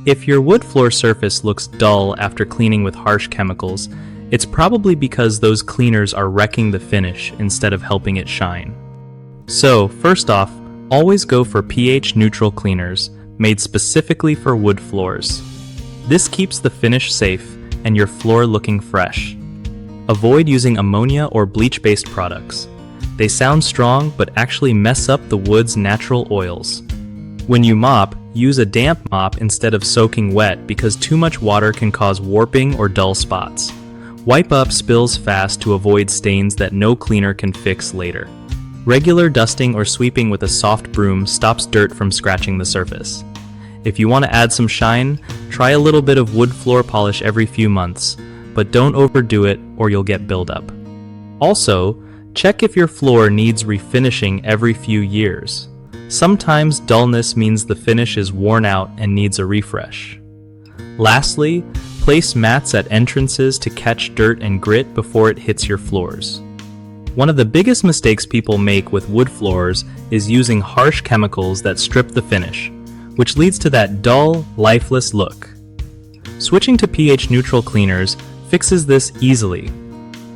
If your wood floor surface looks dull after cleaning with harsh chemicals, it's probably because those cleaners are wrecking the finish instead of helping it shine. So, first off, always go for pH-neutral cleaners made specifically for wood floors. This keeps the finish safe and your floor looking fresh. Avoid using ammonia or bleach-based products. They sound strong but actually mess up the wood's natural oils. When you mop, use a damp mop instead of soaking wet because too much water can cause warping or dull spots. Wipe up spills fast to avoid stains that no cleaner can fix later. Regular dusting or sweeping with a soft broom stops dirt from scratching the surface. If you want to add some shine, try a little bit of wood floor polish every few months, but don't overdo it or you'll get buildup. Also, check if your floor needs refinishing every few years. Sometimes dullness means the finish is worn out and needs a refresh. Lastly, place mats at entrances to catch dirt and grit before it hits your floors. One of the biggest mistakes people make with wood floors is using harsh chemicals that strip the finish, which leads to that dull, lifeless look. Switching to pH-neutral cleaners fixes this easily.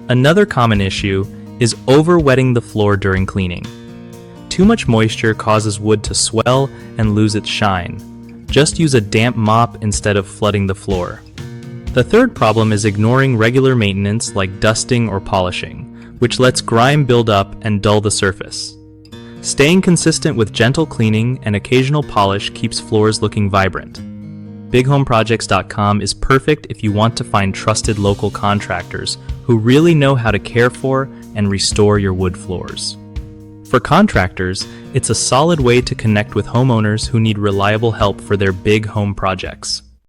Another common issue is over-wetting the floor during cleaning. Too much moisture causes wood to swell and lose its shine. Just use a damp mop instead of flooding the floor. The third problem is ignoring regular maintenance like dusting or polishing, which lets grime build up and dull the surface. Staying consistent with gentle cleaning and occasional polish keeps floors looking vibrant. BigHomeProjects.com is perfect if you want to find trusted local contractors who really know how to care for and restore your wood floors. For contractors, it's a solid way to connect with homeowners who need reliable help for their big home projects.